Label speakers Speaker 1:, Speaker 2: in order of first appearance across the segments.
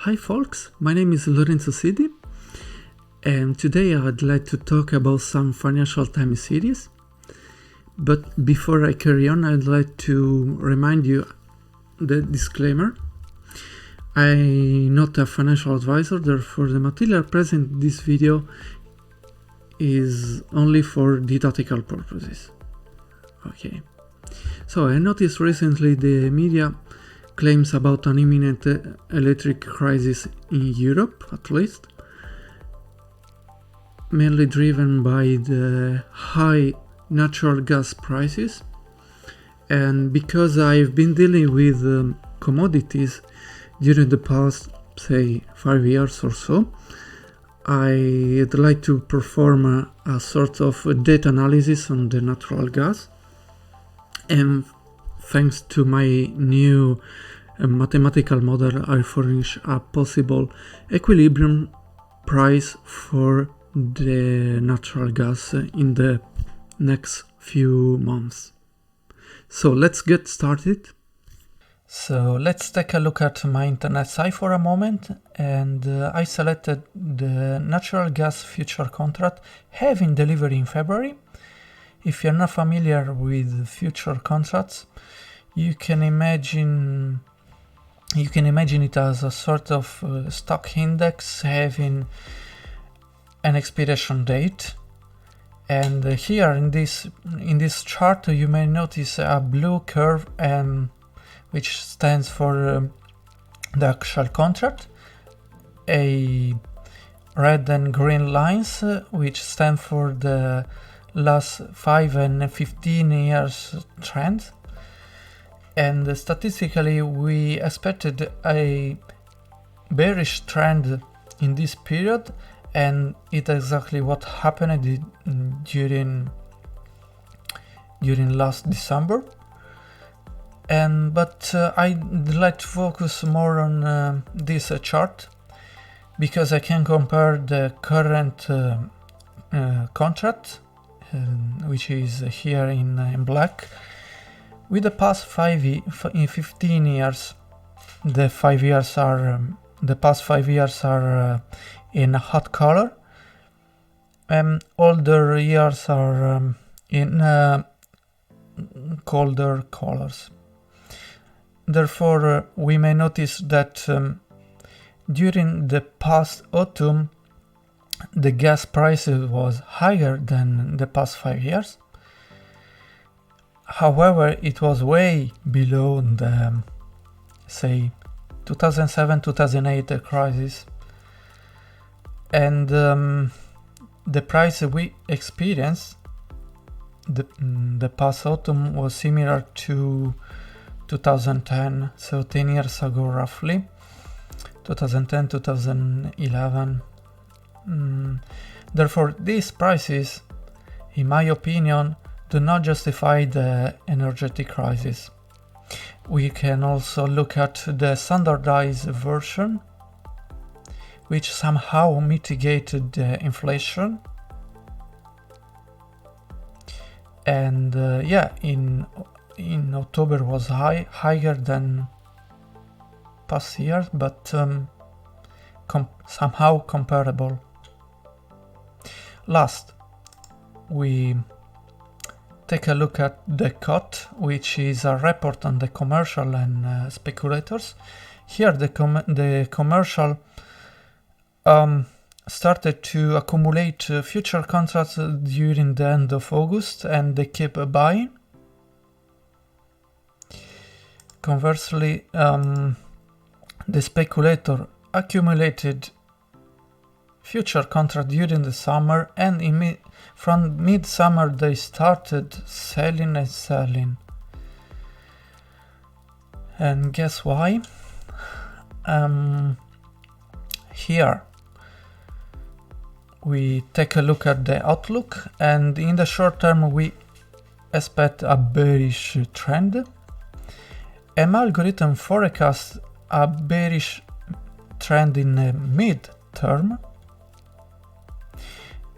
Speaker 1: Hi folks, my name is Lorenzo Sidi, and today I'd like to talk about some financial time series. But before I carry on, I'd like to remind you the disclaimer. I'm not a financial advisor, therefore the material present in this video is only for didactical purposes. Okay. So I noticed recently the media claims about an imminent electric crisis in Europe, at least, mainly driven by the high natural gas prices. And because I've been dealing with commodities during the past, say, 5 years or so, I'd like to perform a sort of data analysis on the natural gas. And thanks to my new mathematical model, I furnish a possible equilibrium price for the natural gas in the next few months. So let's get started. So let's take a look at my internet site for a moment, and I selected the natural gas future contract having delivery in February. If you're not familiar with future contracts, you can imagine it as a sort of stock index having an expiration date. And here in this chart you may notice a blue curve which stands for the actual contract, a red and green lines which stand for the last 5 and 15 years trend. And statistically we expected a bearish trend in this period, and it's exactly what happened during last December. But I'd like to focus more on this chart, because I can compare the current contract, which is here in black, with the past 15 years. The past 5 years are in hot color, and older years are in colder colors. Therefore, we may notice that during the past autumn, the gas price was higher than the past 5 years. However, it was way below the, say, 2007-2008 crisis. And the price we experienced the past autumn was similar to 2010, so 10 years ago roughly, 2010, 2011. Therefore, these prices, in my opinion, do not justify the energetic crisis. We can also look at the standardized version, which somehow mitigated the inflation. And in October was higher than past years, but somehow comparable. Last, we take a look at the COT, which is a report on the commercial and speculators. Here the commercial started to accumulate future contracts during the end of August, and they keep buying. Conversely, the speculator accumulated future contract during the summer, and from mid-summer they started selling and selling. And guess why? Here we take a look at the outlook, and in the short term we expect a bearish trend. My algorithm forecasts a bearish trend in the mid-term,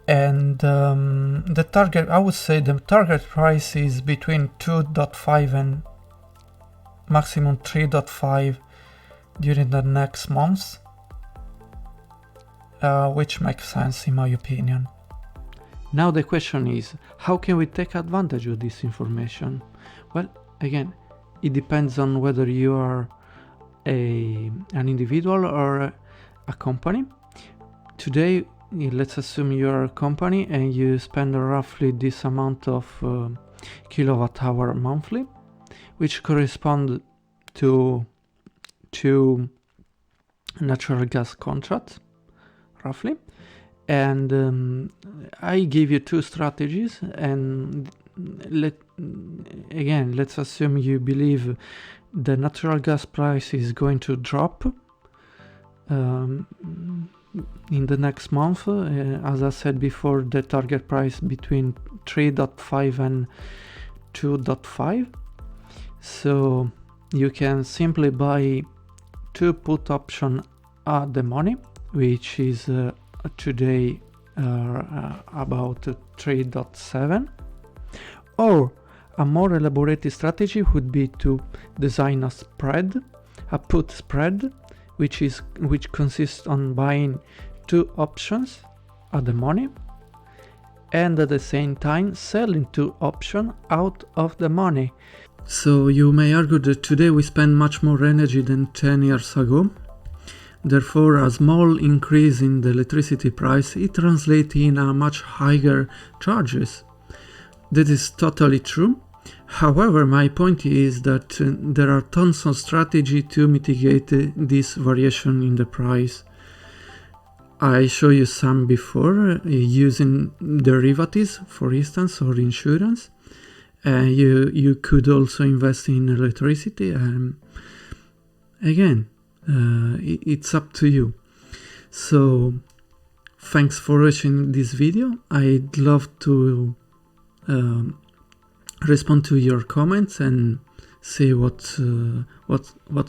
Speaker 1: and the target, I would say the target price is between 2.5 and maximum 3.5 during the next months. which makes sense in my opinion. Now the question is, how can we take advantage of this information? Well, again, it depends on whether you are an individual or a company. Today, let's assume you are a company and you spend roughly this amount of kilowatt hour monthly, which correspond to two natural gas contracts, roughly. And I give you two strategies, and let's assume you believe the natural gas price is going to drop in the next month. As I said before, the target price between 3.5 and 2.5. So you can simply buy two put option at the money, which is today about 3.7. Or a more elaborated strategy would be to design a put spread, which consists on buying two options at the money and at the same time selling two options out of the money. So you may argue that today we spend much more energy than 10 years ago. Therefore, a small increase in the electricity price, it translates in a much higher charges. That is totally true. However, my point is that there are tons of strategy to mitigate this variation in the price. I show you some before, using derivatives, for instance, or insurance. You could also invest in electricity. Again, it's up to you. So thanks for watching this video. I'd love to respond to your comments and see what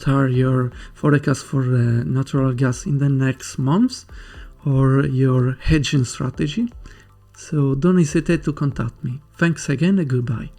Speaker 1: are your forecasts for natural gas in the next months, or your hedging strategy. So don't hesitate to contact me. Thanks again and goodbye.